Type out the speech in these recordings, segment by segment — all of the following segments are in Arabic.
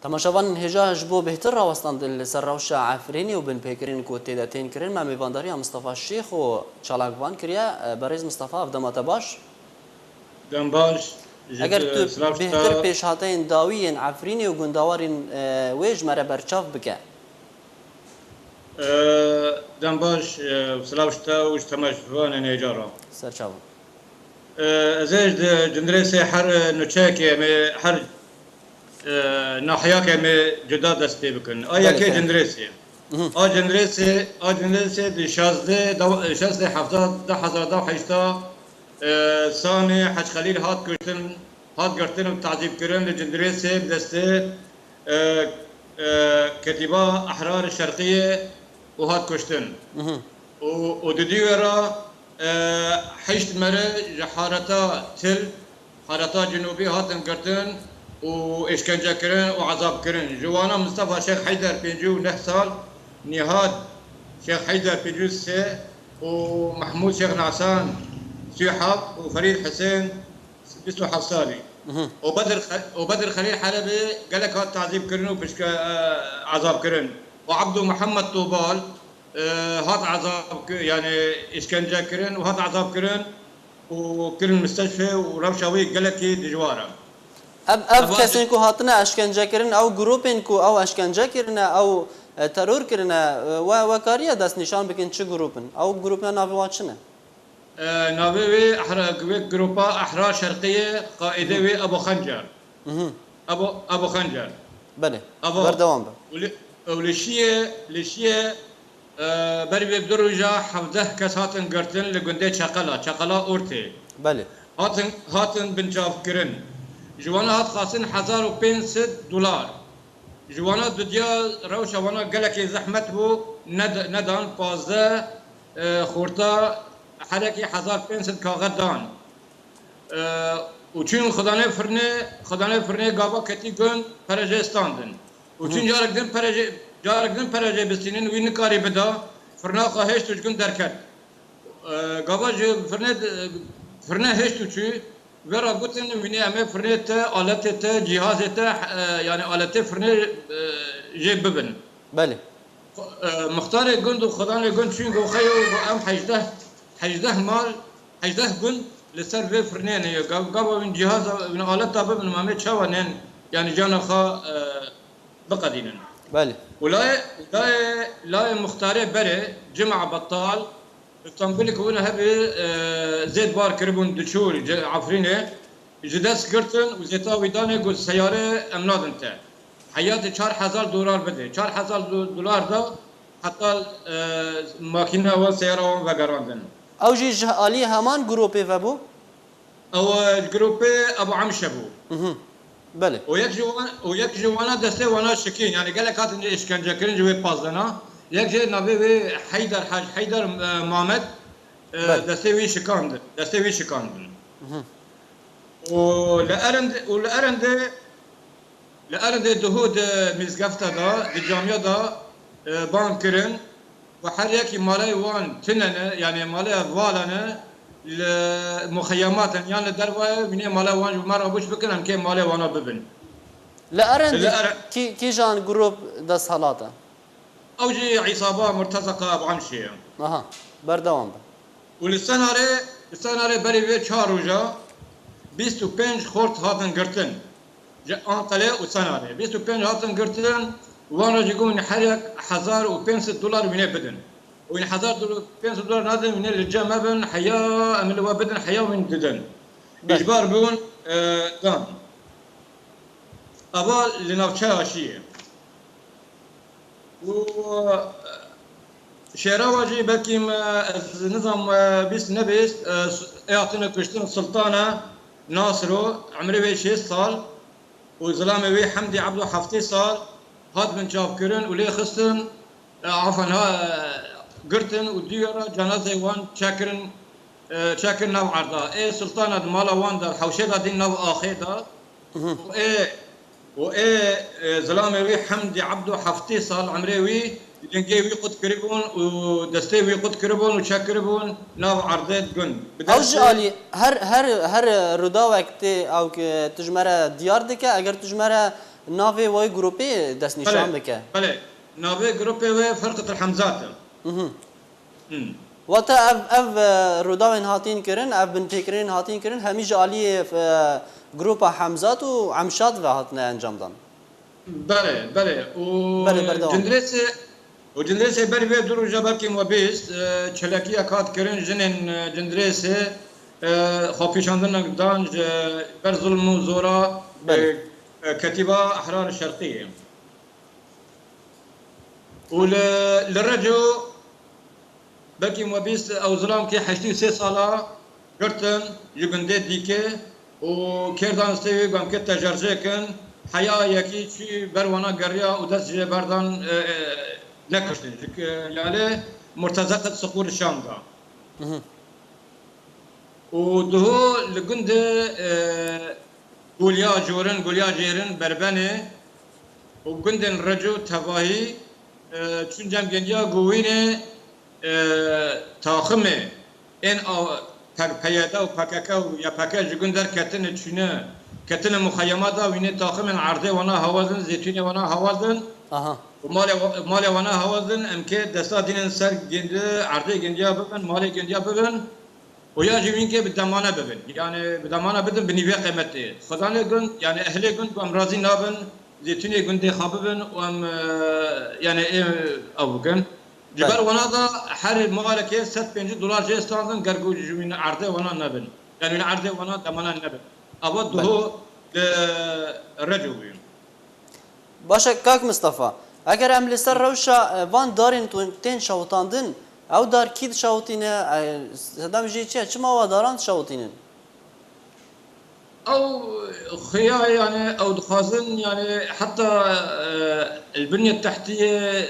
تماشاوان هجا جبو بهتر راوستاند السراوشا عفريني وبن بيكرين كو تيداتين كرين ما ميفانداريا مصطفى الشيخ و تشالاكوان كريا بريز مصطفى افدمات باش دنباش اگر تو بهتر پیش هاتین داویین عفرینی و گنداوارین ویج مره برچاف بکه دنباش سلاوشتا وش تماش فوان نيجارا سرچاو زيج جندريسي حر نوتشاكي مي حر ناحياك مي جدا دستي بكن ايا كي جندريسي جندريسي دي شازده حفظات ده حزار ده حيشتا سامي حج خليل هات قرتن وتعذيب كرن لجندريسي بدسته كتيبة أحرار الشرقية وهات كشتن ودديورا حيشت مرة حارتا تل حارتا جنوبي هاتن قرتن وإشكنجة كرن وعذاب كرن جوانا مصطفى شيخ حيدر بينجو 9 سال نهاد شيخ حيدر بينجو 6 ومحمود شيخ نعسان سيحاب وفريد حسين اسمه حصالي وبدر خليل حلبي قال لك هات تعذيب كرن وبش عذاب كرن وعبدو محمد طوبال هات عذاب يعني اشكنجه كرن وهات عذاب كرن وكرن مستشفى ورمشاوي قال لك دجواره اب كسين كو هاتنا اشكنجه كرن او جروبين كو او اشكنجه كرن او ترور كرن وكاريا داس نشان بكن چه جروبن او جروبنا نافواتشنه ناوي جروبا احرار شرقيه قائده ابو خنجر ابو خنجر بله بردوام ولشيه بري بدرجه حفظه كساتن قرتن لغندي شقلا اورتي بله هاتن بنجاف كرن جوانا هات خاصين $1500 جوانا دديا روشه وانا قالك زحمت بو ندان 15 خورتا حركي $1500 كاغد دان وچون خدانه فرنه گابا کتی گن پرجه استاندن وچون جارك دن پرجه بستینن وی نکاری بدا فرنا خواهش تو گن درکت گابا جو فرنه هشت تو چی ورا گوتن ویني امه فرنه تا آلت تا جهاز تا يعني آلت فرنه جيب ببن بله مختار گند و خدانه گند چون گو خيو ام 18 گند لسر في فرنين قبل من جهاز من آلات طابب من مامي تشاونين يعني جانا خا بقدينا بله لا مختار بري جمع بطال اسطنبول كونا هبي زيد بار كربون دشور عفرينه جداس كرتن وزيتا ويدانه قول سياره امناد انت حياتي $4000 بده $4000 ده حتى ماكينه وسياره وغراندن او جي علي همان جروبي فابو او جروبي ابو عمشبو بله ويك جوانا دسته وانا شكين يعني قال لك هات اشكنجه كرنج وي بازنا يك جي نبي حيدر حاج حيدر محمد دسته وي شكاند لأرند دهود مزقفتا دا الجامعه دا بانكرن وحريك مالي وان تنن يعني مالي فالنا المخيمات يعني دروا من مالي وان مره بوش بكن كي مالي وانا ببن لا ارند كي جان جروب دس حالاته اوجي عصابه مرتزقه ابو عمشي بردوام والسنه بري في شاروجا 25 خورت هاتن قرتن انقله وسنه 25 هاتن قرتن وانا جيكون حرك $1500 من بدن وين $1500 نادم من الرجال ما بن حياه من اللي بدن حياه من ددن اجبار بون دان ابا لنافشا شيء و شراوجي بكيم نظام بيس نبيس اعطينا كشتن سلطانه ناصرو عمري 6 سال وزلامه وي حمدي عبدو حفتي سال هاد من جاب كرن ولي خستن عفوا قرتن وديرا جنازه وان شاكر نو عرضا اي سلطانه مالا وان دا حوشيدا دي نو اخيدا و زلامه وي حمدي عبدو حفتي صال عمري وي جنجي وي قد كربون ودستي وي قد كربون وشاكربون نو عرضات جن اوج علي هر ردا وقت او تجمره ديار دكه اگر تجمره ناوی وای گروپی دست نشان بکه بله ناوی گروپی و فرقة الحمزات وقتا اف روداوین هاتین کرن اف بن پیکرین هاتین کرن همیشه عالی گروپ حمزات و عمشات و هاتنه انجام دان بله بله و بله بردوام جندرسه بری و درو جبر کی مبیست چلکی اکات کرن جنن جندرسه خافیشاندن دانج بر ظلم و زورا كتيبة أحرار الشرقية وللرجو بلكي مبيس أو ظلام كي حشتي 3 سالة قرتن يقندي ديكي وكيردان ستيوي قام كي تجرجيكن حياة يكي شي بروانا قرية ودس جي بردان نكشتن يعني مرتزقة صقور الشام دا ودهو لقندي قوليا جورن قوليا جيرن بربني وقندن رجو تفاهي چونجم گنجا گوینه تاخمه این پیاده و پککه و یا پکه جگندر کتن چونه کتن مخیمات و اینه تاخمه عرضه ونا هوازن زیتونه ونا هوازن و مال ونا هوازن امکه دستا دینن سر گنده عرضه گنجا ببن مال گنجا ببن و یا جوین که بدمانه ببن yani بدمانه بدن بنیوه قیمته خدا نگن yani اهل گند و امراضی نابن زيتوني قندي خاببن وام يعني او كان جبر وناضا حر مغالكه $7 جي استاندن قرقو جوين عرضه وانا نبن يعني عرضه وانا دمنا نبن ابده الرجوي باشا كاك مصطفى اگر ام لسر روشا وان دارين تين شوطاندن او دار كيد شوطينه صدام جي چما وداران شوطينن او خيار يعني او دخازن يعني حتى البنيه التحتيه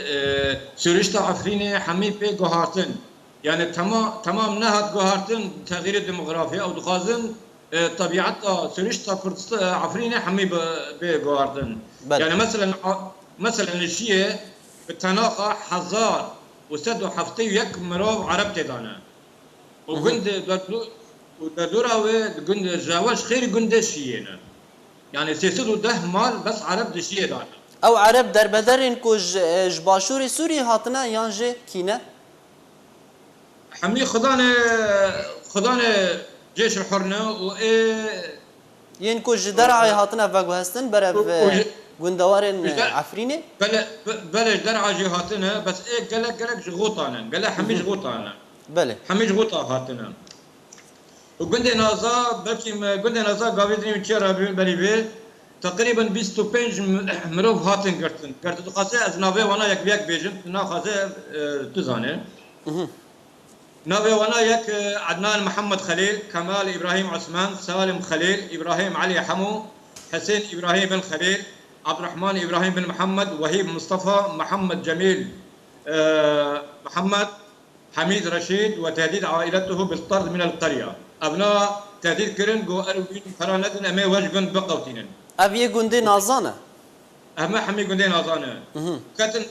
سوريشتا عفريني حمي بي جوهارتن يعني تمام نهت جوهارتن تغيير الديموغرافيا او دخازن طبيعتها سوريشتا عفريني حمي بي جوهارتن يعني مثلا الشيء بالتناقة حزار وسد حفتي يك مروب عرب تدانا وقند ودورا وقند جاوش خير قند شيئنا يعني سيسدو ده مال بس عرب دشيه دانا او عرب در بدرين كو جباشوري سوري هاتنا يانجي كينا حمي خدانه جيش الحرنه و ين كو درعي هاتنا فاقو هستن برف قندوارن عفريني بلا درعي جي هاتنا بس قالك جغوطانا قال حمي جغوطانا بله حمي جغوطا هاتنا وقندي نازا بلكي قندي نازا قابلني من شهر بريبي تقريبا 25 مروف هاتن قرتن قاسي از ناوي وانا يك بيك بيجن نا قاسي تزانه ناوي وانا يك عدنان محمد خليل كمال ابراهيم عثمان سالم خليل ابراهيم علي حمو حسين ابراهيم بن خليل عبد الرحمن ابراهيم بن محمد وهيب مصطفى محمد جميل محمد حميد رشيد وتهديد عائلته بالطرد من القريه ابناء تهديد كرن جو اروين فرانتن امي وجبن بقوتين ابي قندي نازانه اما حمي قندي نازانه كتن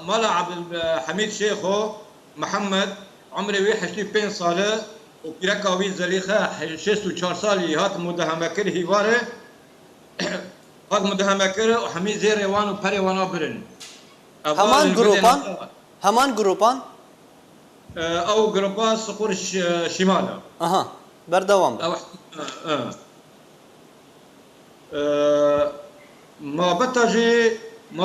مالا عبد الحميد شيخو محمد عمري 21 ساله وبيركاوي زليخه 64 سالي هات مدهمكر هيواره هات مدهمكر وحميد زير وان وبري وانا برن همان جروبان او جروبان صقور الشمال اها بردوام او ما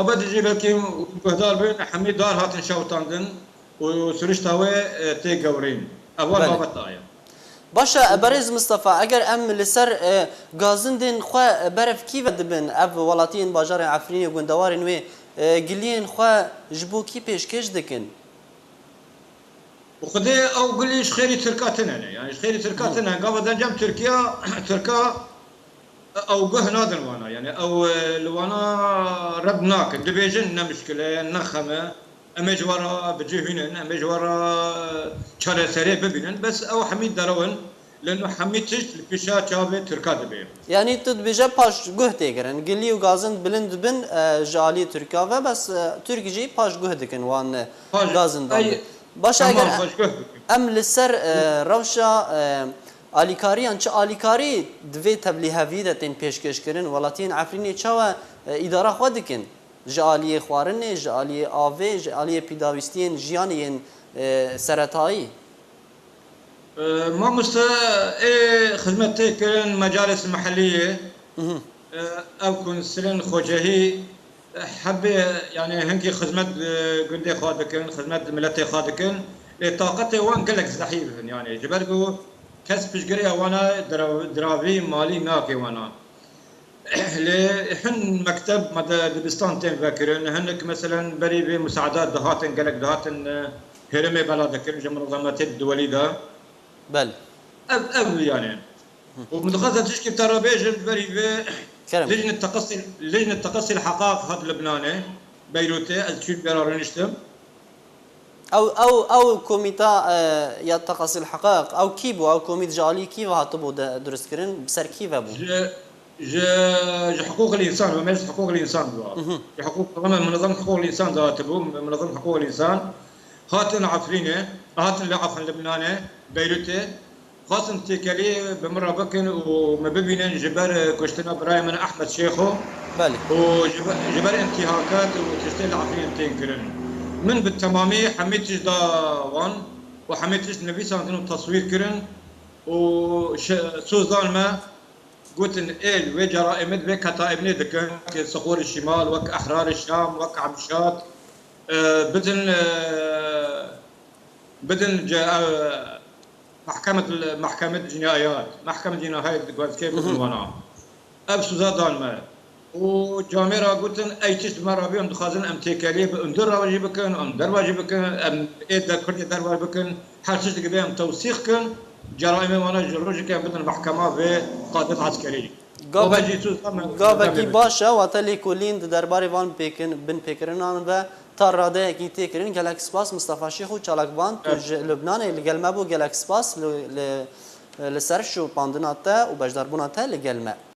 بتجي بلكي بهدار بين حميد دار هاتن شوطاندن وسرشتاوي تي قورين اول ما بتايا باشا بريز مصطفى اگر ام لسر غازندن خو برف كيف دبن اف ولاتين باجار عفريني وغندوارن وي قلين خو جبو كي بيشكش دكن وخدي او قليش خيري تركاتنا يعني خيري تركاتنا قبل جنب تركيا تركا او قه نادن وانا يعني او لوانا ربناك دبيجن مشكله نخمه امجورا بجهنن امجورا شال سري ببينن بس او حميد درون لانه حميد تش الفيشا تشابه تركا دبي يعني تدبيجا باش قه تيغرن قلي وغازن بلند بن جالي تركا بس تركي جي باش قه دكن وان غازن دان باشا اگر ام لسر روشا آلیکاریان چه آلیکاری دوی تبلیغ هوی دتین پیشکش کردن ولاتین عفرینی چاوا اداره خود دکن جالی خوارنه جالی آوه جالی پیداویستین جیانین سرطایی ما خدمت كرن مجالس محلية أو كونسلن خوجهي حب يعني هنكي خدمت قندي خادكن خدمت ملتي خادكن طاقتي وان قلق زحيف يعني جبرقو كسب جريا وانا دراوي مالي ناكي وانا لحن مكتب مدى دبستان تين فاكرين هنك مثلا بري بمساعدات دهاتن قلق دهاتن هرمي بلادكن جمنظمات الدولي ده بل أب يعني ومتخصص تشكي ترابيج بري لجنة تقصي الحقائق هاد لبناني بيروتي التشيل بيرارنشتم او كوميتا يتقصي الحقائق او كيبو او كوميت جالي كيف هاتبو درست كرن بسر كيف ابو حقوق الانسان ومجلس حقوق الانسان حقوق منظمه حقوق الانسان ذاتبو منظمه حقوق الانسان هاتن عفرينه هاتن لعفن لبناني بيروتي خاصة تيكالي بمرة بكن ومبينين جبال كشتنا براي من أحمد شيخو بالي وجبال انتهاكات وتشتيل عفرين تنكرن من بالتمامي حميتش داوان وحميتش النبي صلى الله عليه وسلم تصوير كرن وسوزان ما قلت إيل وجرائم بك كتائبني دكن كصقور الشمال وك أحرار الشام وك عبشات بدن محكمة جنايات محكمة جنايات قلت كيف وانا ابسو زادان ما وجاميرا قلت اي تشت مرة بيهم دخازن ام تيكالي اندر واجي بكن اندر واجي بكن ام ايدا كل در واجي بكن حال تشت بيهم توثيق كن جرائم وانا جروج كان بدن المحكمة في قاضي عسكري قابكي باشا واتلي كلين درباري وان بيكن بن بيكرنان و تا راده کی تکرین گلک سپاس مصطفی شیخ و چالکبان تو لبنان لگلمه بو گلک سپاس لسرش و پاندناته و بجداربوناته لگلمه